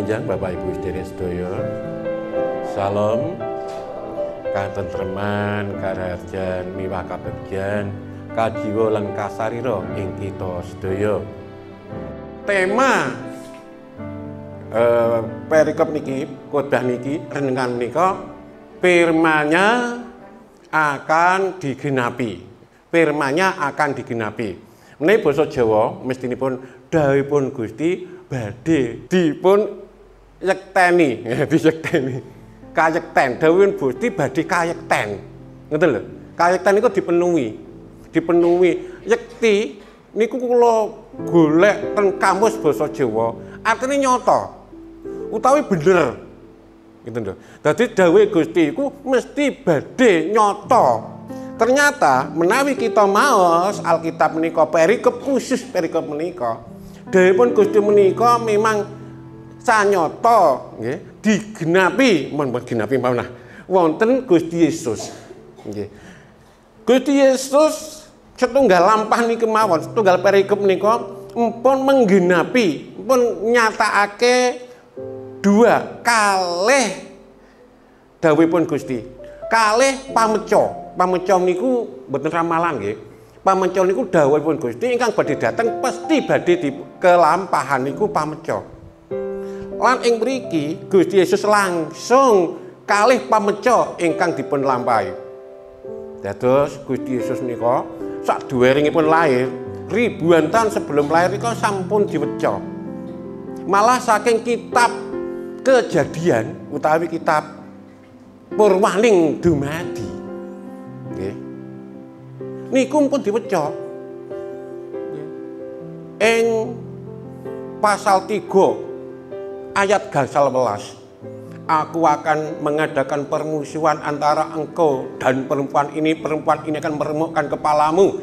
Pabenjang Bapak Ibu sedherek sedaya. Salam katentreman, karahardjan miwah kabegjan, kajiwa lan kasarira ing kita sedaya. Tema perikop niki, khotbah niki, renungan menika firman-Nya akan digenapi. Firman-Nya akan digenapi. Menawi basa Jawa mestinipun dawuhipun Gusti badhe dipun yekteni, diyekteni. Kayekten, dawuhipun Gusti badhe kayekten. Ngoten lho. Kayekten niku dipenuhi. Yekti niku kula golek teng kamus basa Jawa, artine nyata utawi bener. Gitu lho. Dadi dawuhe Gusti iku mesti badhe nyata. Ternyata menawi kita maos Alkitab menika perikop khusus perikop menika, dawuhipun Gusti menika memang sanyata nggih digenapi mawon wonten Gusti Yesus. Nggih. Gusti Yesus setunggal lampah niki mawon, setunggal perikop menika mpun menggenapi, mpun nyatakake dua kalih dawuhipun Gusti. Kalih pameca. Pameca niku mboten ramalan nggih. Pameca niku dawuhipun Gusti ingkang badhe dateng pasti badhe di kelampahan niku pameca. Lan ing mriki Gusti Yesus langsung kalih pameca ingkang dipun lampahi. Dados Gusti Yesus menika saduweringipun lair, ribuan tahun sebelum lahir nika sampun diweca. Malah saking kitab Kejadian utawi kitab Purwaning dumadi nggih niku pun diweca ing pasal 3 ayat gangsal welas. Aku akan mengadakan permusuhan antara engkau dan perempuan ini akan meremukkan kepalamu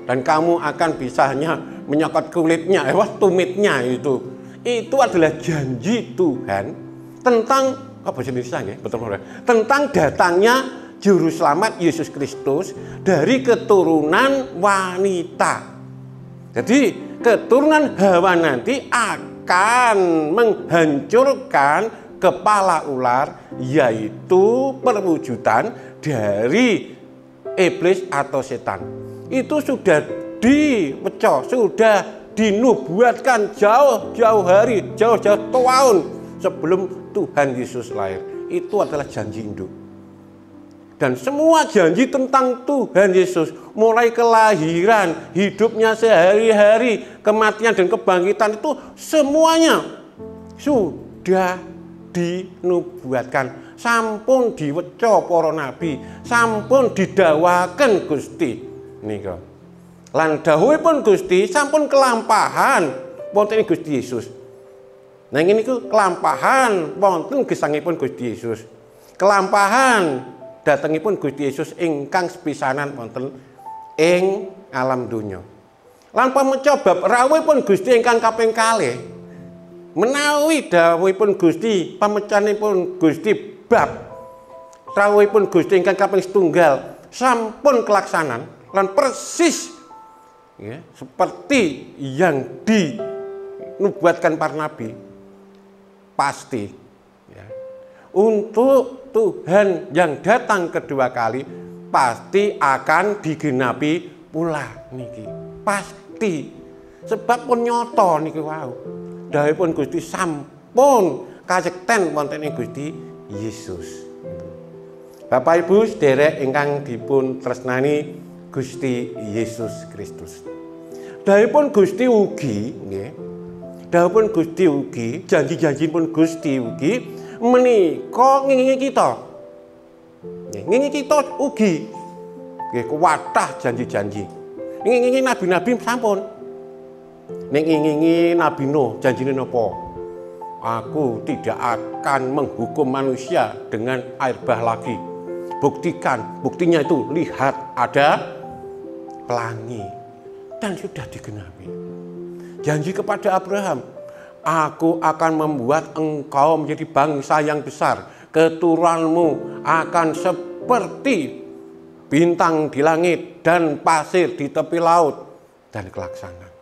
dan kamu akan bisa hanya menyokot kulitnya, tumitnya. Itu adalah janji Tuhan tentang apa jenisnya nggih, betul. Tentang datangnya Juru Selamat Yesus Kristus dari keturunan wanita. Jadi keturunan Hawa nanti akan menghancurkan kepala ular, yaitu perwujudan dari iblis atau setan. Itu sudah diweca, sudah dinubuatkan jauh-jauh hari, jauh-jauh tahun sebelum Tuhan Yesus lahir. Itu adalah janji induk. Dan semua janji tentang Tuhan Yesus, mulai kelahiran, hidupnya sehari-hari, kematian dan kebangkitan, itu semuanya sudah dinubuatkan, sampun diweca para nabi, sampun didhawaken Gusti nika. Lan dawuhipun Gusti sampun kelampahan wonten Gusti Yesus. Nah ini kelampahan wonten gesangipun Gusti Yesus. Kelampahan datengipun Gusti Yesus ingkang sepisanan wonten ing alam donya. Lan pameca bab rawuhipun Gusti ingkang kaping kalih, menawi dawuhipun Gusti, pamecanipun Gusti bab rawuhipun Gusti ingkang kaping setunggal sampun kelaksanan lan persis ya, seperti yang dinubuatkan para nabi, pasti ya, untuk Tuhan yang datang kedua kali pasti akan digenapi pula niki, pasti. Sebab pun nyoto niki wau. Dawuhipun Gusti sampun kayekten wonten ing Gusti Yesus. Bapak Ibu sedherek ingkang dipun tresnani Gusti Yesus Kristus. Dawuhipun Gusti ugi nggih. Dawuhipun Gusti ugi, janji-janjipun Gusti ugi menika ngingingi kita. Nggih, ngingingi kita ugi. Nggih, kuwathah janji-janji. Ngingingi nabi-nabi sampun. Ning ngingingi Nabi Nuh janjine napa? Aku tidak akan menghukum manusia dengan air bah lagi. Buktinya itu lihat ada pelangi, dan sudah digenapi. Janji kepada Abraham, aku akan membuat engkau menjadi bangsa yang besar, keturunanmu akan seperti bintang di langit dan pasir di tepi laut, dan kelaksanaan.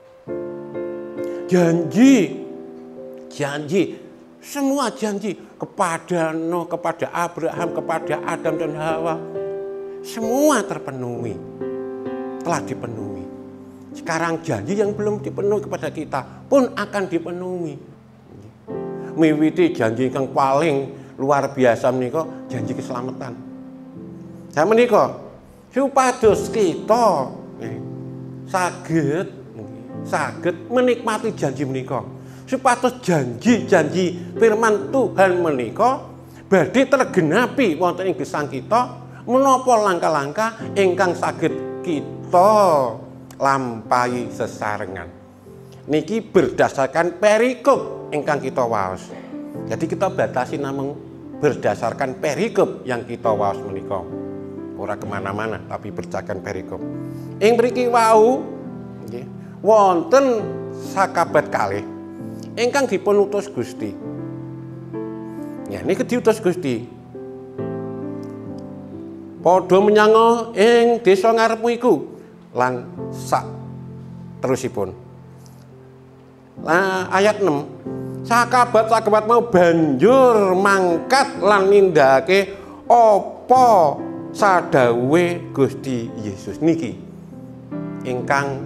Janji Semua janji kepada Nuh, kepada Abraham, kepada Adam dan Hawa, semua terpenuhi, telah dipenuhi. Sekarang janji yang belum dipenuhi kepada kita pun akan dipenuhi. Miwiti janji yang paling luar biasa menika janji keselamatan. Saya menika supados kita saged menikmati janji menika. Supados janji-janji firman Tuhan menika badhe tergenapi wonten ing gesang kita menapa langkah-langkah ingkang saged kita lampahi sesarengan. Niki berdasarkan perikop ingkang kita waos. Jadi kita batasi namung berdasarkan perikop yang kita waos menika. Ora kemana-mana tapi berdasarkan perikop. Ing mriki wau nggih wonten sakabat kalih ingkang dipun utus Gusti. Ya niki diutus Gusti. Padha menyang ing desa ngarepmu iku lan sak terusipun. Nah, ayat 6. Sakabat-sakabat mau banjur mangkat lan nindakake apa sadawuhe Gusti Yesus niki. Ingkang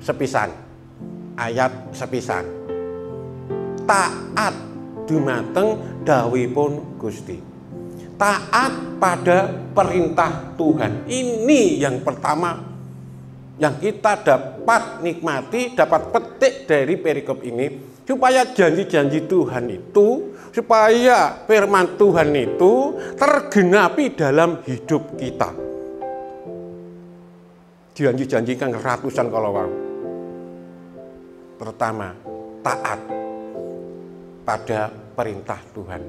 sepisan. Ayat sepisan. Taat dumateng dawuhipun Gusti. Taat pada perintah Tuhan. Ini yang pertama yang kita dapat nikmati, dapat petik dari perikop ini, supaya janji-janji Tuhan itu, supaya firman Tuhan itu tergenapi dalam hidup kita. Janji-janji kan ratusan kalau wow. Pertama, taat pada perintah Tuhan.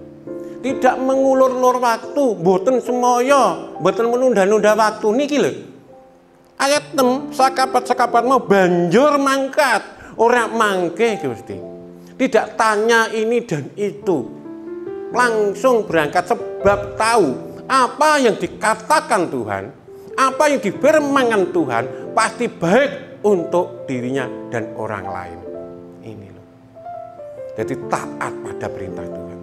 Tidak mengulur-ulur waktu, mboten semoyo, mboten menunda-nunda waktu niki lho. Ayat 6, sakabat-sakabat mau banjur mangkat, ora mangke Gusti. Tidak tanya ini dan itu. Langsung berangkat sebab tahu apa yang dikatakan Tuhan, apa yang difirmankan Tuhan pasti baik untuk dirinya dan orang lain. Ini loh. Jadi taat pada perintah Tuhan.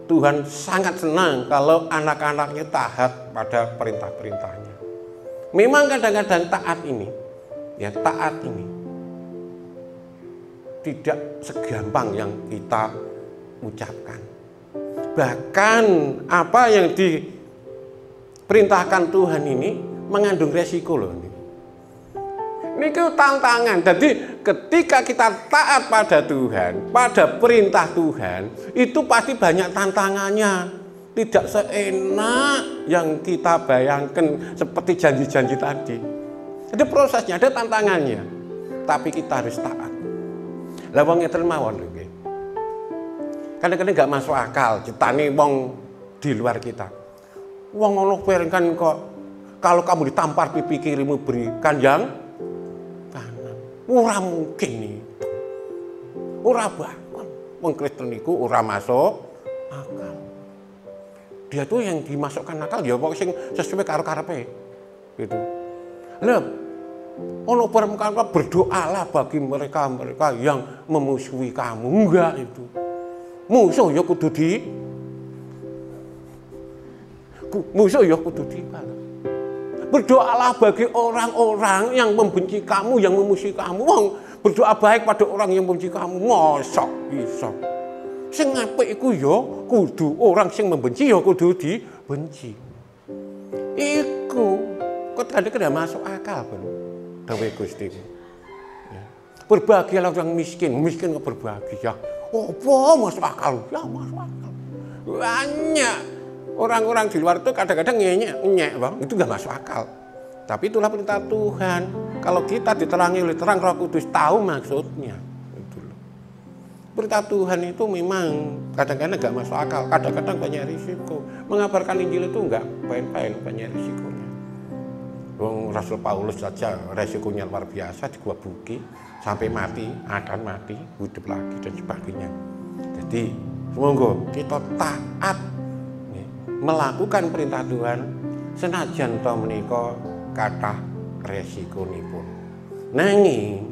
Tuhan sangat senang kalau anak-anaknya taat pada perintah-perintahnya. Memang kadang-kadang taat ini tidak segampang yang kita ucapkan. Bahkan apa yang diperintahkan Tuhan ini mengandung resiko loh. Ini tantangan. Jadi ketika kita taat pada Tuhan, pada perintah Tuhan, itu pasti banyak tantangannya. Tidak seenak yang kita bayangkan seperti janji-janji tadi. Ada prosesnya, ada tantangannya. Tapi kita harus taat. Lah wong ngeten mawon nggih. Kadang-kadang enggak masuk akal citane wong di luar kita. Wong ngono kan kok kalau kamu ditampar pipi kirimu berikan yang kanan. Ora mungkin itu. Ora bakal. Wong Kristen niku ora masuk akal. Dia tuh yang dimasukkan akal ya pokoknya sesuai karo karepe gitu. Lha ono permukaan berdoalah bagi mereka yang memusuhi kamu. Enggak itu. Musuh ya kudu dibalas. Berdoalah bagi orang-orang yang membenci kamu, yang memusuhi kamu. Wong berdoa baik pada orang yang membenci kamu. Mosok iso. Sing apik iku ya kudu orang sing membenci ya kudu dibenci. Iku kok kadang-kadang masuk akal kan. Dawuh Gusti. Ya. Berbahagialah orang miskin kok berbahagia. Apa masuk akal? Ya masuk akal. Banyak orang-orang di luar itu kadang-kadang nyenyek, Bang. Itu enggak masuk akal. Tapi itulah perintah Tuhan. Kalau kita diterangi oleh terang Roh Kudus tahu maksudnya. Perintah Tuhan itu memang kadang-kadang enggak masuk akal, kadang-kadang banyak risiko. Mengabarkan Injil itu enggak main-main, banyak risikonya. Wong Rasul Paulus saja risikonya luar biasa, digebuki sampai mati, akan mati, hidup lagi dan sebagainya. Jadi, semoga kita taat melakukan perintah Tuhan senajan to menika kathah resikonipun. Nanging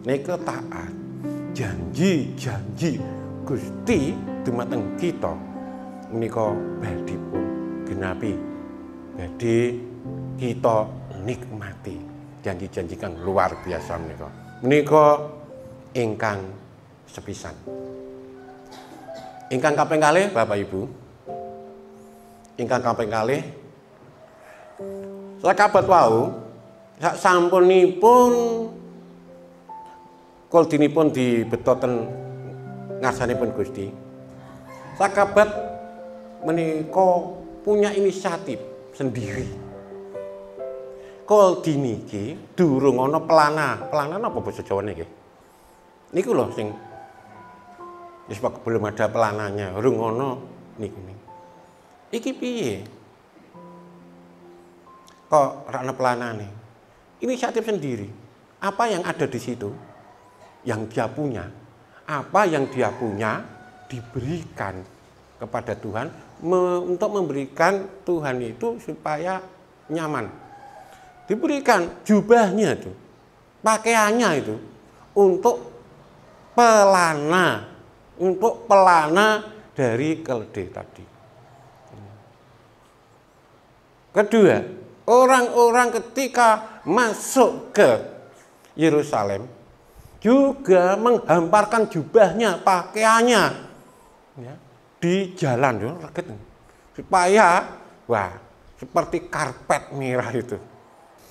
nika taat janji-janji Gusti dumateng kita menika badhe pun genapi, badhe kita nikmati janji-janji kang luar biasa menika ingkang sepisan. Ingkang kaping kalih Bapak Ibu, ingkang kaping kalih sakabat wau sak sampunipun koldinipun dibetoten ngarsanipun Gusti, sakabat menika punya inisiatif sendiri. Koldi niki durung ana pelana apa basa Jawane nggih? Niku lho sing wis belum ada pelananya, urung ana niku. Iki piye? Kok ora ana pelanane? Inisiatif sendiri. Apa yang ada di situ? Yang dia punya. Apa yang dia punya diberikan kepada Tuhan untuk memberikan Tuhan itu supaya nyaman. Diberikan jubahnya itu, pakaiannya itu untuk pelana dari keledai tadi. Kedua, orang-orang ketika masuk ke Yerusalem juga menghamparkan jubahnya, pakaiannya ya, di jalan supaya seperti karpet merah itu.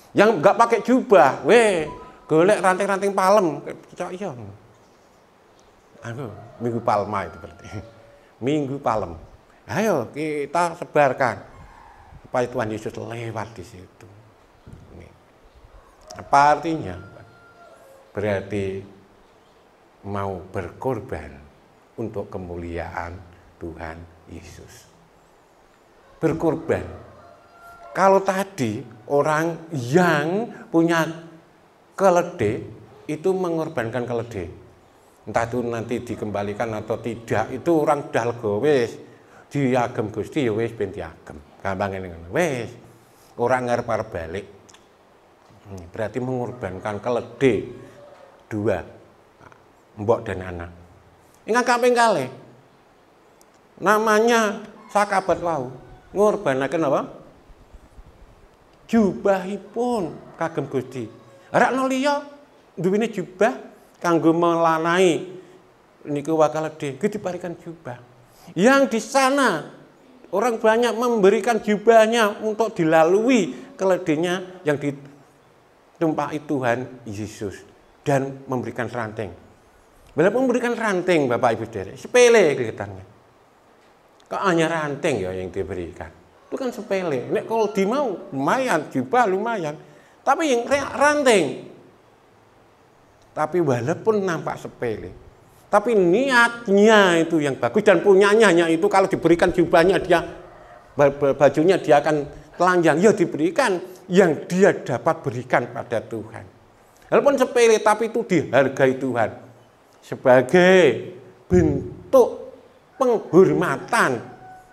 Yang nggak pakai jubah, golek ranting-ranting palem, iya. Minggu Palma itu berarti. Minggu Palem. Ayo kita sebarkan supaya Tuhan Yesus lewat di situ. Apa artinya? Berarti mau berkorban untuk kemuliaan Tuhan Yesus. Berkorban. Kalau tadi orang yang punya keledai itu mengorbankan keledai, entah itu nanti dikembalikan atau tidak, itu orang udah lega, wis diagem Gusti ya wis ben diagem. Gampang ngene wis. Ora ngarep-arep balik. Berarti mengorbankan keledai dua, mbok dan anak. Ingkang kaping kalih namanya sakabat wau ngorbanaken apa? Jubahipun kagem Gusti. Rakno liya duwene jubah kanggo melanai niku keledai, diberikan jubah. Yang di sana orang banyak memberikan jubahnya untuk dilalui keledainya yang ditumpaki Tuhan Yesus dan memberikan ranting. Walaupun memberikan ranting Bapak Ibu Saudara, sepele kelihatannya. Kok hanya ranting ya yang diberikan? Itu kan sepele. Nek kalau dimau lumayan, jubah lumayan. Tapi yang ranting. Tapi walaupun nampak sepele, tapi niatnya itu yang bagus dan punyanya itu kalau diberikan jubahnya dia, bajunya dia akan telanjang. Ya diberikan yang dia dapat berikan pada Tuhan. Walaupun sepele tapi itu dihargai Tuhan sebagai bentuk penghormatan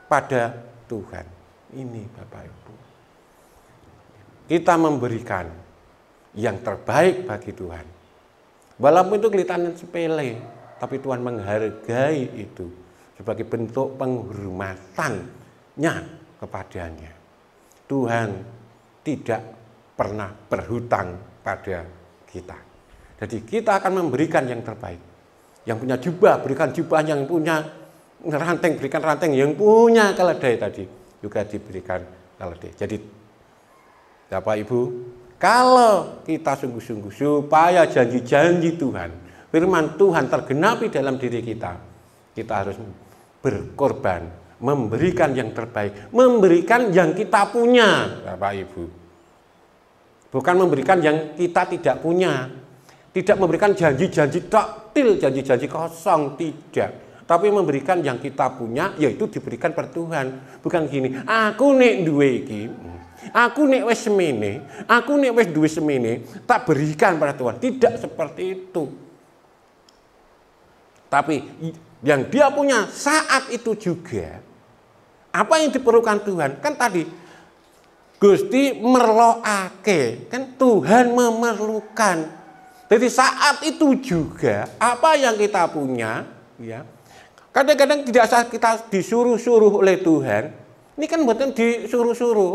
pada Tuhan. Ini Bapak Ibu. Kita memberikan yang terbaik bagi Tuhan. Walaupun itu kelihatan sepele, tapi Tuhan menghargai itu sebagai bentuk penghormatannya kepadanya. Tuhan tidak pernah berhutang pada kita. Jadi kita akan memberikan yang terbaik. Yang punya jubah, berikan jubah, yang punya ranting, berikan ranting, yang punya keledai tadi juga diberikan keledai. Jadi Bapak Ibu, kalau kita sungguh-sungguh supaya janji-janji Tuhan, firman Tuhan tergenapi dalam diri kita, kita harus berkorban, memberikan yang terbaik, memberikan yang kita punya, Bapak Ibu. Bukan memberikan yang kita tidak punya, tidak memberikan janji-janji taktil, janji-janji kosong, tidak. Tapi memberikan yang kita punya, yaitu diberikan per Tuhan. Bukan gini, aku nek duwe iki, aku nek wis semene, aku nek wis duwe semene, tak berikan pada Tuhan. Tidak seperti itu. Tapi yang dia punya saat itu juga, apa yang diperlukan Tuhan? Kan tadi Gusti merloake, kan Tuhan memerlukan Jadi saat itu juga apa yang kita punya, ya, kadang-kadang tidak usah kita disuruh-suruh oleh Tuhan. Ini kan buatan disuruh-suruh.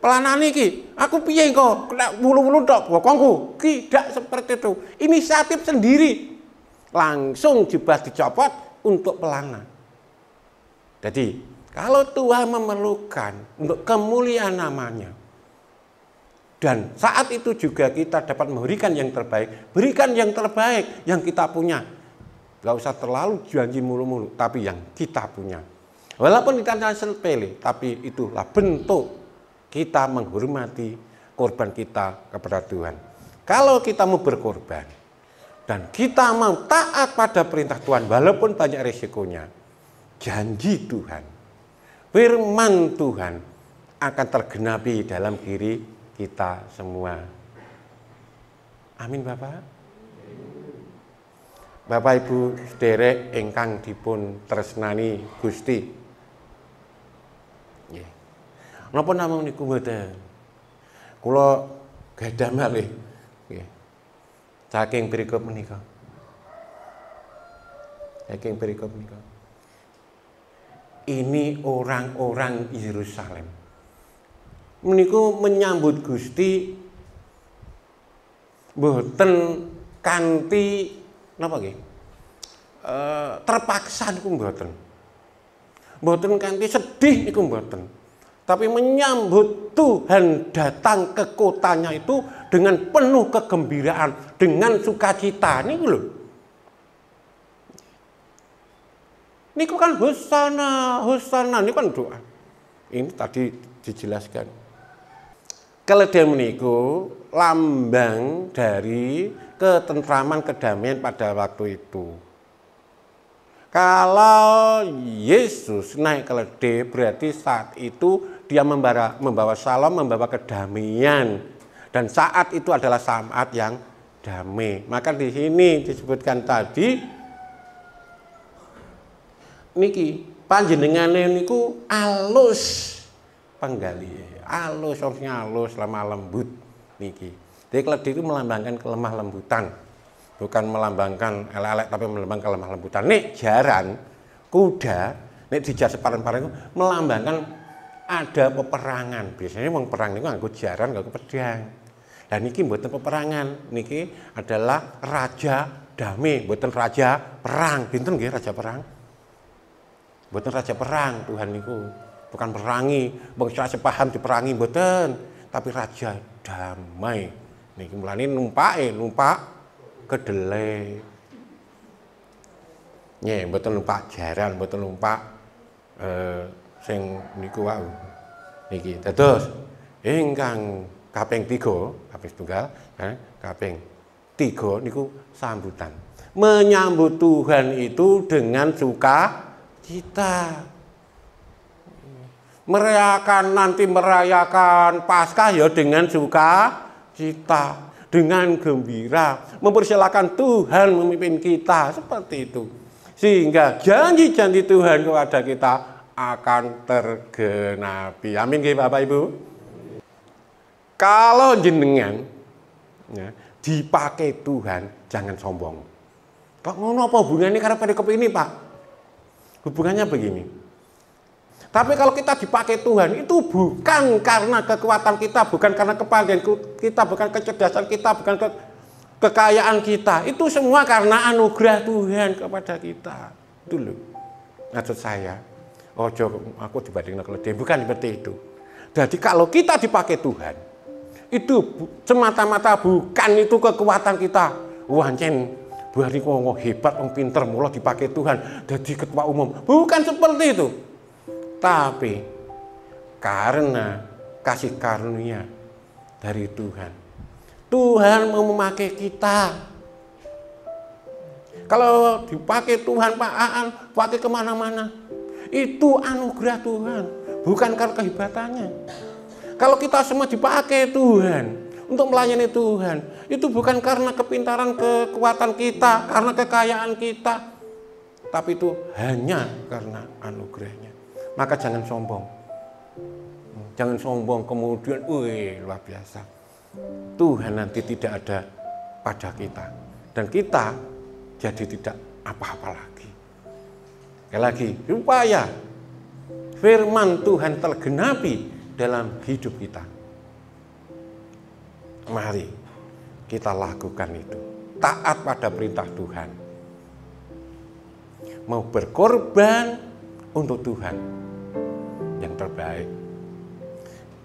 Pelanani ki, aku piye kok, kena bulu-bulu tok, bokongku. Tidak seperti itu. Inisiatif sendiri. Langsung jubah dicopot untuk pelana. Jadi, kalau Tuhan memerlukan untuk kemuliaan namanya, dan saat itu juga kita dapat memberikan yang terbaik. Berikan yang terbaik yang kita punya. Gak usah terlalu janji mulu-mulu, tapi yang kita punya. Walaupun kita sepele, tapi itulah bentuk kita menghormati korban kita kepada Tuhan. Kalau kita mau berkorban, dan kita mau taat pada perintah Tuhan, walaupun banyak resikonya, janji Tuhan, firman Tuhan akan tergenapi dalam diri kita semua. Amin Bapak. Bapak Ibu sederek ingkang dipun tresnani Gusti. Nggih. Napa namung niku mboten? Kula gadah malih nggih. Saking berikut menika. Saking berikut menika. Ini orang-orang Yerusalem. Meniku menyambut Gusti mboten kanthi napa nggih? Terpaksa niku mboten. Mboten kanthi sedih niku mboten. Tapi menyambut Tuhan datang ke kotanya itu dengan penuh kegembiraan, dengan sukacita niku lho. Niku kan hosana, hosana niku kan doa. Ini tadi dijelaskan. Keledai meniku lambang dari ketentraman kedamaian pada waktu itu. Kalau Yesus naik keledai berarti saat itu dia membawa shalom, membawa kedamaian. Dan saat itu adalah saat yang damai. Maka di sini disebutkan tadi niki panjenengane niku alus penggali. Alus, orangnya alus, lemah lembut niki. Jadi keledai itu melambangkan kelemah lembutan, bukan melambangkan elek-elek tapi melambangkan kelemah lembutan. Nek jaran kuda, nek dijar separan-paran itu melambangkan ada peperangan. Biasanya wong perang niku nganggo jaran, nganggo pedang. Dan niki mboten peperangan, niki adalah raja damai, mboten raja perang. Pinten nggih raja perang? Mboten raja perang Tuhan niku. Bukan perangi, bangsa sepaham diperangi mboten, tapi raja damai. Niki mulane numpak kedelai. Nggih, mboten numpak jaran, mboten numpak sing niku wau. Niki dados ingkang kaping 3, kaping tunggal, kaping 3 niku sambutan. Menyambut Tuhan itu dengan sukacita. Merayakan Paskah ya dengan sukacita, dengan gembira, mempersilahkan Tuhan memimpin kita seperti itu. Sehingga janji-janji Tuhan kepada kita akan tergenapi. Amin nggih Bapak Ibu. Kalau jenengan ya, dipakai Tuhan, jangan sombong. Kok ngono apa hubungannya karo perikop ini, Pak? Hubungannya begini. Tapi kalau kita dipakai Tuhan, itu bukan karena kekuatan kita, bukan karena kepandaian kita, bukan kecerdasan kita, bukan kekayaan kita. Itu semua karena anugerah Tuhan kepada kita. Dulu, maksud saya, aku dibandingkan keledai, bukan seperti itu. Jadi kalau kita dipakai Tuhan, itu semata-mata bukan itu kekuatan kita. Wancen, Bu Hari ngomong hebat, pinter, mula dipakai Tuhan, jadi ketua umum. Bukan seperti itu. Tapi karena kasih karunia dari Tuhan, Tuhan mau memakai kita. Kalau dipakai Tuhan Pak Aan, pakai kemana-mana, itu anugerah Tuhan, bukan karena kehebatannya. Kalau kita semua dipakai Tuhan untuk melayani Tuhan, itu bukan karena kepintaran, kekuatan kita, karena kekayaan kita, tapi itu hanya karena anugerahnya. Maka jangan sombong. Jangan sombong kemudian, wih luar biasa. Tuhan nanti tidak ada pada kita. Dan kita jadi tidak apa-apa lagi. Sekali lagi, supaya firman Tuhan tergenapi dalam hidup kita. Mari kita lakukan itu. Taat pada perintah Tuhan. Mau berkorban untuk Tuhan yang terbaik.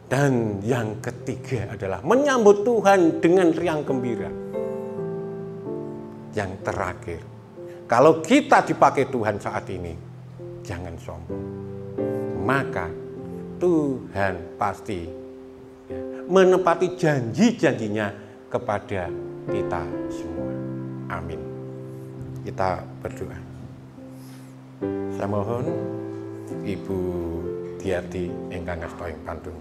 Dan yang ketiga adalah menyambut Tuhan dengan riang gembira. Yang terakhir, kalau kita dipakai Tuhan saat ini, jangan sombong. Maka Tuhan pasti menepati janji-janjinya kepada kita semua. Amin. Kita berdoa. Saya mohon Ibu Diati ingkang ngasta ing pantun.